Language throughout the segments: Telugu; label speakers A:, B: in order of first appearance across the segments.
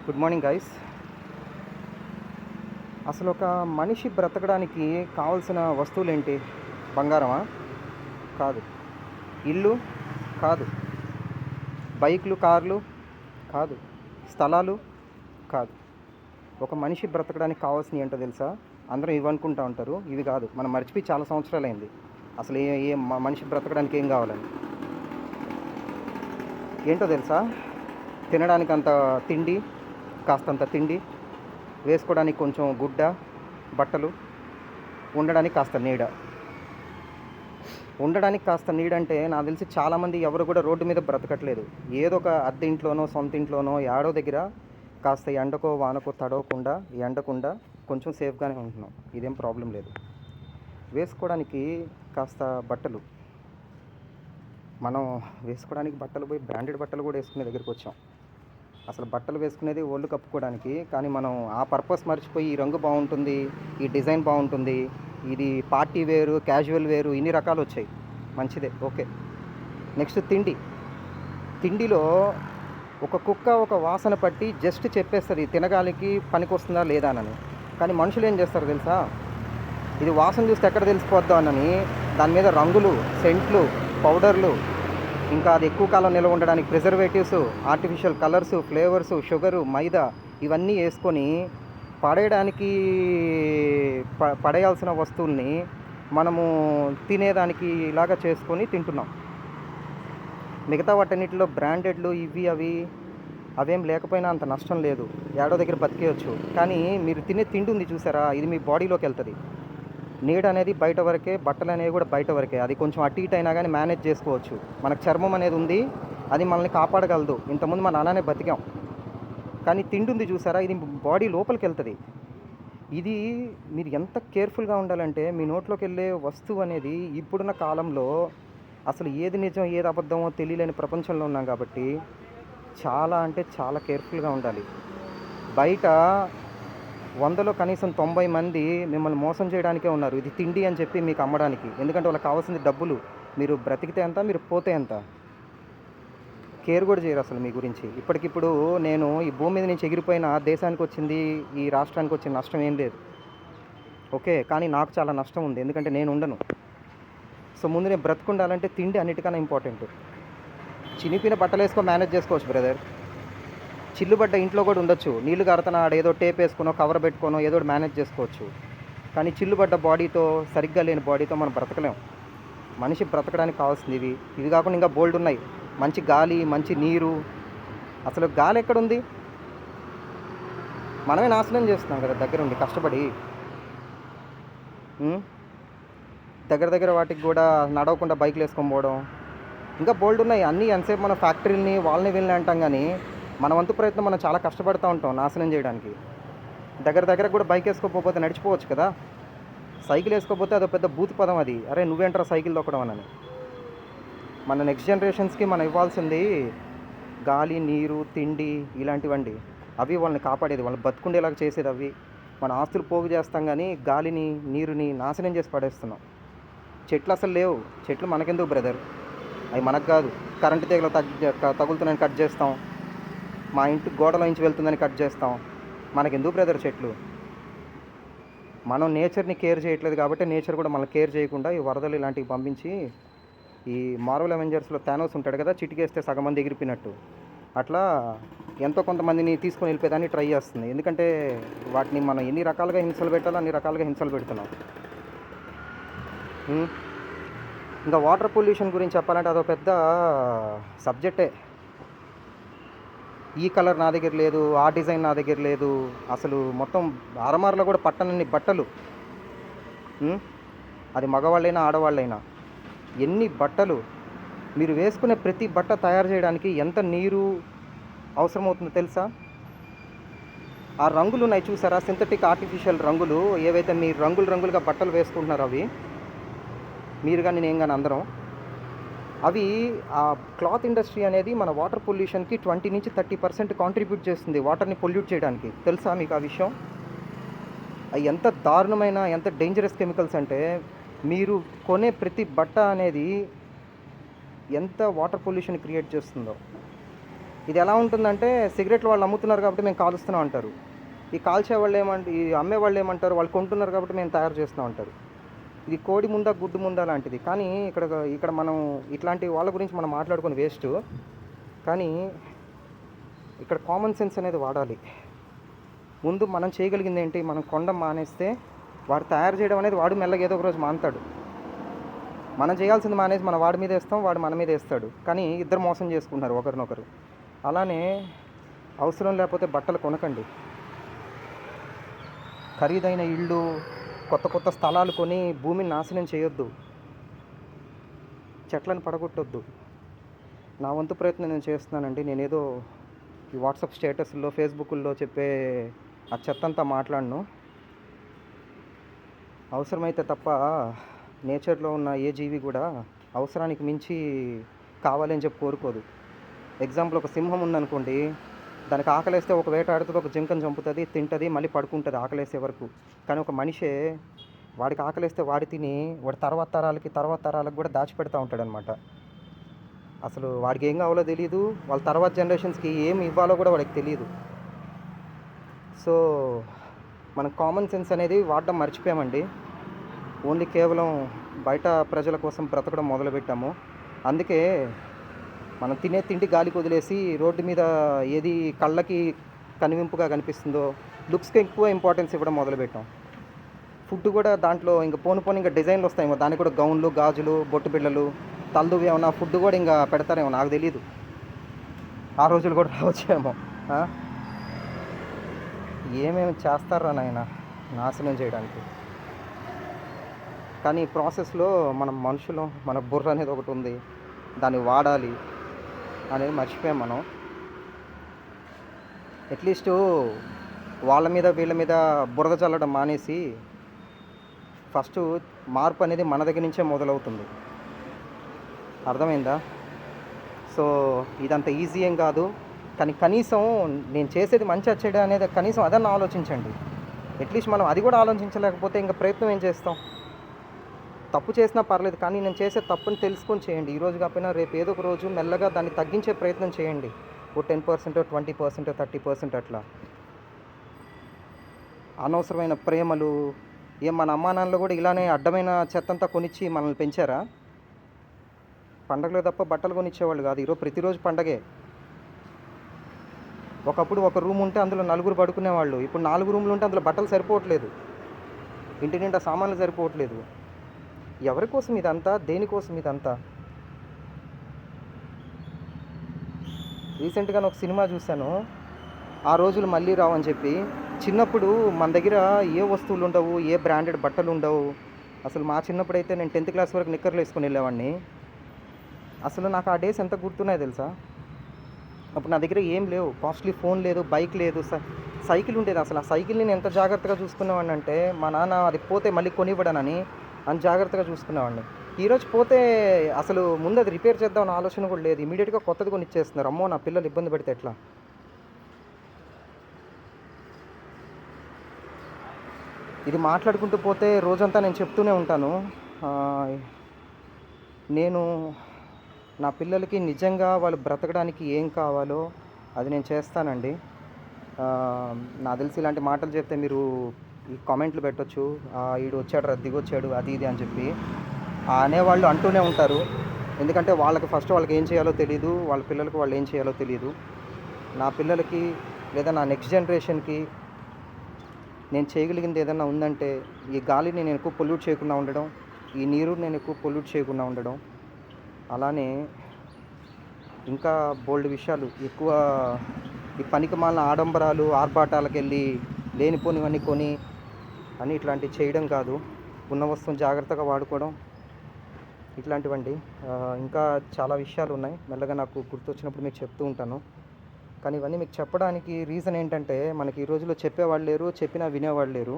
A: Good morning guys. అసలు ఒక మనిషి బ్రతకడానికి కావాల్సిన వస్తువులు ఏంటి? బంగారమా? కాదు. ఇల్లు? కాదు. బైక్లు, కార్లు? కాదు. స్థలాలు? కాదు. ఒక మనిషి బ్రతకడానికి కావాల్సినవి ఏంటో తెలుసా? అందరూ ఇవి అనుకుంటూ ఉంటారు, ఇవి కాదు. మనం మర్చిపోయి చాలా సంవత్సరాలైంది అసలు మనిషి బ్రతకడానికి ఏం కావాలని. ఏంటో తెలుసా? తినడానికి అంత తిండి, కాస్తంత తిండి, వేసుకోవడానికి కొంచెం గుడ్డ, బట్టలు, ఉండడానికి కాస్త నీడ. ఉండడానికి కాస్త నీడ అంటే నాకు తెలిసి చాలామంది ఎవరు కూడా రోడ్డు మీద బ్రతకట్లేదు. ఏదో ఒక అద్దె ఇంట్లోనో సొంత ఇంట్లోనో ఏడో దగ్గర కాస్త ఎండకో వానకో తడవకుండా, ఎండకుండా కొంచెం సేఫ్గానే ఉంటున్నాం. ఇదేం ప్రాబ్లం లేదు. వేసుకోవడానికి కాస్త బట్టలు, మనం వేసుకోవడానికి బట్టలు పోయి బ్రాండెడ్ బట్టలు కూడా వేసుకునే దగ్గరికి వచ్చాం. అసలు బట్టలు వేసుకునేది ఒళ్ళు కప్పుకోవడానికి, కానీ మనం ఆ పర్పస్ మర్చిపోయి ఈ రంగు బాగుంటుంది, ఈ డిజైన్ బాగుంటుంది, ఇది పార్టీ వేరు, క్యాజువల్ వేరు, ఇన్ని రకాలు వచ్చాయి. మంచిదే, ఓకే. నెక్స్ట్ తిండి. తిండిలో ఒక కుక్క ఒక వాసన పట్టి జస్ట్ చెప్పేస్తుంది తినగాలికి పనికి వస్తుందా లేదా అని. కానీ మనుషులు ఏం చేస్తారు తెలుసా? ఇది వాసన చూస్తే ఎక్కడ తెలిసిపోద్దా అని దాని మీద రంగులు, సెంట్లు, పౌడర్లు, ఇంకా అది ఎక్కువ కాలం నిల్వ ఉండడానికి preservatives, artificial colours, flavours, sugar, maida ఇవన్నీ వేసుకొని పడేయడానికి పడేయాల్సిన వస్తువుల్ని మనము తినేదానికి ఇలాగా చేసుకొని తింటున్నాం. మిగతా వాటన్నిటిలో బ్రాండెడ్లు ఇవి అవేం లేకపోయినా అంత నష్టం లేదు, ఏడో దగ్గర బతికేయచ్చు. కానీ మీరు తినే తిండి ఉంది చూసారా, ఇది మీ బాడీలోకి వెళ్తుంది. నీడ అనేది బయట వరకే, బట్టలు అనేవి కూడా బయట వరకే. అది కొంచెం అటు ఇటు అయినా కానీ మేనేజ్ చేసుకోవచ్చు. మనకు చర్మం అనేది ఉంది, అది మనల్ని కాపాడగలదు. ఇంతకుముందు మన నాన్ననే బతికాం. కానీ తిండి ఉంది చూసారా, ఇది బాడీ లోపలికి వెళ్తుంది. ఇది మీరు ఎంత కేర్ఫుల్గా ఉండాలంటే, మీ నోట్లోకి వెళ్ళే వస్తువు అనేది ఇప్పుడున్న కాలంలో అసలు ఏది నిజం ఏది అబద్ధమో తెలియలేని ప్రపంచంలో ఉన్నాం కాబట్టి చాలా అంటే చాలా కేర్ఫుల్గా ఉండాలి. బయట 100లో కనీసం 90 మంది మిమ్మల్ని మోసం చేయడానికే ఉన్నారు, ఇది తిండి అని చెప్పి మీకు అమ్మడానికి. ఎందుకంటే వాళ్ళకి కావాల్సింది డబ్బులు. మీరు బ్రతికితే ఎంత, మీరు పోతే ఎంత, కేర్ కూడా చేయరు అసలు మీ గురించి. ఇప్పటికిప్పుడు నేను ఈ భూమి మీద నుంచి ఎగిరిపోయిన దేశానికి వచ్చింది, ఈ రాష్ట్రానికి వచ్చిన నష్టం ఏం లేదు, ఓకే. కానీ నాకు చాలా నష్టం ఉంది, ఎందుకంటే నేను ఉండను. సో ముందు నేను బ్రతుకుండాలంటే తిండి అన్నిటికన్నా ఇంపార్టెంట్. చినిపిన బట్టలు వేసుకో మేనేజ్ చేసుకోవచ్చు బ్రదర్. చిల్లుబడ్డ ఇంట్లో కూడా ఉండొచ్చు, నీళ్లు కారుతున్న ఏదో టేప్ వేసుకునో కవర్ పెట్టుకోనో ఏదో మేనేజ్ చేసుకోవచ్చు. కానీ చిల్లుబడ్డ బాడీతో, సరిగ్గా లేని బాడీతో మనం బ్రతకలేం. మనిషి బ్రతకడానికి కావాల్సింది ఇవి కాకుండా ఇంకా బోల్డ్ ఉన్నాయి. మంచి గాలి, మంచి నీరు. అసలు గాలి ఎక్కడుంది? మనమే నాశనం చేస్తున్నాం కదా దగ్గర ఉండి కష్టపడి. దగ్గర వాటికి కూడా నడవకుండా బైక్లు వేసుకొని పోవడం, ఇంకా బోల్డ్ ఉన్నాయి. అన్నీ ఎంతసేపు మన ఫ్యాక్టరీలని వాళ్ళని వీళ్ళని అంటాం, కానీ మన వంతు ప్రయత్నం మనం చాలా కష్టపడుతూ ఉంటాం నాశనం చేయడానికి. దగ్గర కూడా బైక్ వేసుకోకపోతే నడిచిపోవచ్చు కదా. సైకిల్ వేసుకోకపోతే అదో పెద్ద బూత్ పదం అది. అరే నువ్వేంటారా సైకిల్ తొక్కడం అని. మన నెక్స్ట్ జనరేషన్స్కి మనం ఇవ్వాల్సింది గాలి, నీరు, తిండి ఇలాంటివండి. అవి వాళ్ళని కాపాడేది, వాళ్ళని బతుకుండేలాగా చేసేది అవి. మన ఆస్తులు పోగు చేస్తాం, కానీ గాలిని, నీరుని నాశనం చేసి పడేస్తున్నాం. చెట్లు అసలు లేవు. చెట్లు మనకెందుకు బ్రదర్? అవి మనకు కాదు. కరెంటు తీగలు తగులుతున్నాయని కట్ చేస్తాం, మా ఇంటి గోడలో నుంచి వెళ్తుందని కట్ చేస్తాం. మనకెందుకు బ్రదర్ చెట్లు? మనం నేచర్ని కేర్ చేయట్లేదు కాబట్టి నేచర్ కూడా మనల్ని కేర్ చేయకుండా ఈ వరదలు ఇలాంటివి పంపించి, ఈ మార్వెల్ అవెంజర్స్లో థానోస్ ఉంటాడు కదా, చిటికేస్తే సగం మంది ఎగిరిపోయినట్టు, అట్లా ఎంతో కొంతమందిని తీసుకొని వెళ్ళిపోయేదాన్ని ట్రై చేస్తుంది. ఎందుకంటే వాటిని మనం ఎన్ని రకాలుగా హింసలు పెట్టాలో అన్ని రకాలుగా హింసలు పెడుతున్నాం. ఇంకా వాటర్ పొల్యూషన్ గురించి చెప్పాలంటే అదో పెద్ద సబ్జెక్టే. ఈ కలర్ నా దగ్గర లేదు, ఆ డిజైన్ నా దగ్గర లేదు, అసలు మొత్తం అరమార్లో కూడా పట్టనన్ని బట్టలు. అది మగవాళ్ళైనా ఆడవాళ్ళైనా ఎన్ని బట్టలు. మీరు వేసుకునే ప్రతి బట్ట తయారు చేయడానికి ఎంత నీరు అవసరమవుతుందో తెలుసా? ఆ రంగులు ఉన్నాయి చూసారా, సింథటిక్ ఆర్టిఫిషియల్ రంగులు, ఏవైతే మీరు రంగులుగా బట్టలు వేసుకుంటున్నారో అవి, మీరు కానీ నేను కానీ అందరం, అవి ఆ క్లాత్ ఇండస్ట్రీ అనేది మన వాటర్ పొల్యూషన్కి 20 నుంచి 30% కాంట్రిబ్యూట్ చేస్తుంది, వాటర్ని పొల్యూట్ చేయడానికి. తెలుసా మీకు ఆ విషయం? అవి ఎంత దారుణమైన, ఎంత డేంజరస్ కెమికల్స్ అంటే, మీరు కొనే ప్రతి బట్ట అనేది ఎంత వాటర్ పొల్యూషన్ క్రియేట్ చేస్తుందో. ఇది ఎలా ఉంటుందంటే సిగరెట్లు వాళ్ళు అమ్ముతున్నారు కాబట్టి మేము కాలుస్తున్నాం అంటారు. ఈ కాల్చే వాళ్ళు ఈ అమ్మే వాళ్ళు ఏమంటారు, వాళ్ళు కొంటున్నారు కాబట్టి మేము తయారు చేస్తున్నాం అంటారు. ఇది కోడి ముందా గుడ్డు ముందా లాంటిది. కానీ ఇక్కడ ఇక్కడ మనం ఇట్లాంటి వాళ్ళ గురించి మనం మాట్లాడుకొని వేస్ట్. కానీ ఇక్కడ కామన్ సెన్స్ అనేది వాడాలి. ముందు మనం చేయగలిగింది ఏంటి, మనం కొనడం మానేస్తే వాడు తయారు చేయడం అనేది వాడు మెల్లగా ఏదో ఒక రోజు మానుతాడు. మనం చేయాల్సింది మానేసి మన వాడి మీద వేస్తాం, వాడు మన మీద వేస్తాడు. కానీ ఇద్దరు మోసం చేసుకుంటున్నారు ఒకరినొకరు. అలానే అవసరం లేకపోతే బట్టలు కొనకండి. ఖరీదైన ఇళ్ళు, కొత్త కొత్త స్థలాలు కొని భూమిని నాశనం చేయొద్దు, చెట్లను పడగొట్టొద్దు. నా వంతు ప్రయత్నం నేను చేస్తున్నానండి. నేనేదో ఈ వాట్సాప్ స్టేటస్లో, ఫేస్బుక్లో చెప్పే ఆ చెత్తంతా మాట్లాడను. అవసరమైతే తప్ప నేచర్లో ఉన్న ఏ జీవి కూడా అవసరానికి మించి కావాలని చెప్పి కోరుకోదు. ఎగ్జాంపుల్, ఒక సింహం ఉందనుకోండి, దానికి ఆకలేస్తే ఒక వేటాడుతుంది, ఒక జింకను చంపుతుంది, తింటుంది, మళ్ళీ పడుకుంటుంది ఆకలేసే వరకు. కానీ ఒక మనిషే వాడికి ఆకలేస్తే వాడి తిని వాడి తర్వాత తరాలకు కూడా దాచిపెడతా ఉంటాడనమాట. అసలు వాడికి ఏం కావాలో తెలియదు, వాళ్ళ తర్వాత జనరేషన్స్కి ఏమి ఇవ్వాలో కూడా వాడికి తెలియదు. సో మనం కామన్ సెన్స్ అనేది వాడడం మర్చిపోయామండి. ఓన్లీ కేవలం బయట ప్రజల కోసం బ్రతకడం మొదలుపెట్టాము. అందుకే మనం తినే తిండి గాలికి వదిలేసి రోడ్డు మీద ఏది కళ్ళకి కనివింపుగా కనిపిస్తుందో లుక్స్కి ఎక్కువ ఇంపార్టెన్స్ ఇవ్వడం మొదలుపెట్టాం. ఫుడ్ కూడా దాంట్లో ఇంకా పోను ఇంకా డిజైన్లు వస్తాయేమో, దానికి కూడా గౌన్లు, గాజులు, బొట్టు బిళ్ళలు, తలదువి ఏమన్నా ఫుడ్ కూడా ఇంకా పెడతారేమో, నాకు తెలీదు. ఆ రోజులు కూడా రావచ్చేమో. ఏమేమి చేస్తారా నాయన నాశనం చేయడానికి. కానీ ఈ ప్రాసెస్లో మనం మనుషులు, మన బుర్ర అనేది ఒకటి ఉంది, దాన్ని వాడాలి అనేది మర్చిపోయాం మనం. అట్లీస్ట్ వాళ్ళ మీద వీళ్ళ మీద బురద చల్లడం మానేసి ఫస్ట్ మార్పు అనేది మన దగ్గర నుంచే మొదలవుతుంది. అర్థమైందా? సో ఇదంత ఈజీ ఏం కాదు. కానీ కనీసం నేను చేసేది మంచి వచ్చేది అనేది కనీసం అదన్నా ఆలోచించండి. అట్లీస్ట్ మనం అది కూడా ఆలోచించలేకపోతే ఇంకా ప్రయత్నం ఏం చేస్తాం? తప్పు చేసినా పర్లేదు, కానీ నేను చేసే తప్పుని తెలుసుకొని చేయండి. ఈరోజు కాకపోయినా రేపు ఏదో ఒక రోజు మెల్లగా దాన్ని తగ్గించే ప్రయత్నం చేయండి. ఓ 10%, 20%, 30% అట్లా. అనవసరమైన ప్రేమలు మన అమ్మా నాన్నలు కూడా ఇలానే అడ్డమైన చెత్తంతా కొనిచ్చి మనల్ని పెంచారా? పండగలు తప్ప బట్టలు కొనిచ్చేవాళ్ళు కాదు. ఈరోజు ప్రతిరోజు పండగే. ఒకప్పుడు ఒక రూమ్ ఉంటే అందులో 4 పడుకునేవాళ్ళు. ఇప్పుడు 4 రూమ్లు ఉంటే అందులో బట్టలు సరిపోవట్లేదు, ఇంటి నిండా సామాన్లు సరిపోవట్లేదు. ఎవరి కోసం ఇదంతా? దేనికోసం ఇదంతా? రీసెంట్గా ఒక సినిమా చూశాను, ఆ రోజులు మళ్ళీ రావని చెప్పి. చిన్నప్పుడు మన దగ్గర ఏ వస్తువులు ఉండవు, ఏ బ్రాండెడ్ బట్టలు ఉండవు. అసలు మా చిన్నప్పుడు అయితే నేను 10th క్లాస్ వరకు నిక్కర్లు వేసుకొని వెళ్ళేవాడిని. అసలు నాకు ఆ డేస్ ఎంత గుర్తున్నాయో తెలుసా? అప్పుడు నా దగ్గర ఏం లేవు, కాస్ట్లీ ఫోన్ లేదు, బైక్ లేదు, సైకిల్ ఉండేది. అసలు ఆ సైకిల్ని నేను ఎంత జాగ్రత్తగా చూసుకునేవాడిని అంటే, మా నాన్న అది పోతే మళ్ళీ కొనివ్వడానని అని జాగ్రత్తగా చూసుకునేవాడిని. ఈరోజు పోతే అసలు ముందు అది రిపేర్ చేద్దామని ఆలోచన కూడా లేదు, ఇమీడియట్గా కొత్తది కొని ఇచ్చేస్తున్నారు. అమ్మో, నా పిల్లలు ఇబ్బంది పెడితే ఎట్లా? ఇది మాట్లాడుకుంటూ పోతే రోజంతా నేను చెప్తూనే ఉంటాను. నేను నా పిల్లలకి నిజంగా వాళ్ళు బ్రతకడానికి ఏం కావాలో అది నేను చేస్తానండి. నాకు తెలిసి ఇలాంటి మాటలు చెప్తే మీరు ఈ కామెంట్లు పెట్టొచ్చు, ఈడు వచ్చాడు, దిగొచ్చాడు, అది ఇది అని చెప్పి అనేవాళ్ళు అంటూనే ఉంటారు. ఎందుకంటే వాళ్ళకి ఏం చేయాలో తెలియదు, వాళ్ళ పిల్లలకు వాళ్ళు ఏం చేయాలో తెలియదు. నా పిల్లలకి లేదా నా నెక్స్ట్ జనరేషన్కి నేను చేయగలిగింది ఏదైనా ఉందంటే, ఈ గాలిని నేను ఎక్కువ పొల్యూట్ చేయకుండా ఉండడం, ఈ నీరు నేను ఎక్కువ పొల్యూట్ చేయకుండా ఉండడం, అలానే ఇంకా బోల్డ్ విషయాలు. ఎక్కువ ఈ పనికిమాలిన ఆడంబరాలు, ఆర్భాటాలకు వెళ్ళి లేనిపోనివన్నీ కొని అని ఇట్లాంటివి చేయడం కాదు. ఉన్న వస్తువుని జాగ్రత్తగా వాడుకోవడం, ఇట్లాంటివండి. ఇంకా చాలా విషయాలు ఉన్నాయి, మెల్లగా నాకు గుర్తొచ్చినప్పుడు మీకు చెప్తూ ఉంటాను. కానీ ఇవన్నీ మీకు చెప్పడానికి రీజన్ ఏంటంటే, మనకి ఈ రోజుల్లో చెప్పేవాళ్ళు లేరు, చెప్పినా వినేవాళ్ళు లేరు.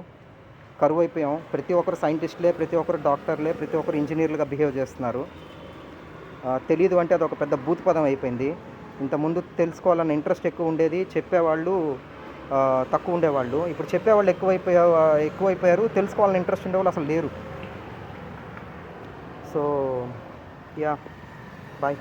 A: కరువు అయిపోయాం. ప్రతి ఒక్కరు సైంటిస్టులే, ప్రతి ఒక్కరు డాక్టర్లే, ప్రతి ఒక్కరు ఇంజనీర్లుగా బిహేవ్ చేస్తున్నారు. తెలియదు అంటే అది ఒక పెద్ద భూత పదం అయిపోయింది. ఇంతకుముందు తెలుసుకోవాలన్న ఇంట్రెస్ట్ ఎక్కువ ఉండేది, చెప్పేవాళ్ళు తక్కువ ఉండేవాళ్ళు. ఇప్పుడు చెప్పేవాళ్ళు ఎక్కువైపోయారు, తెలుసుకోవాలని ఇంట్రెస్ట్ ఉండేవాళ్ళు అసలు లేరు. So yeah, bye.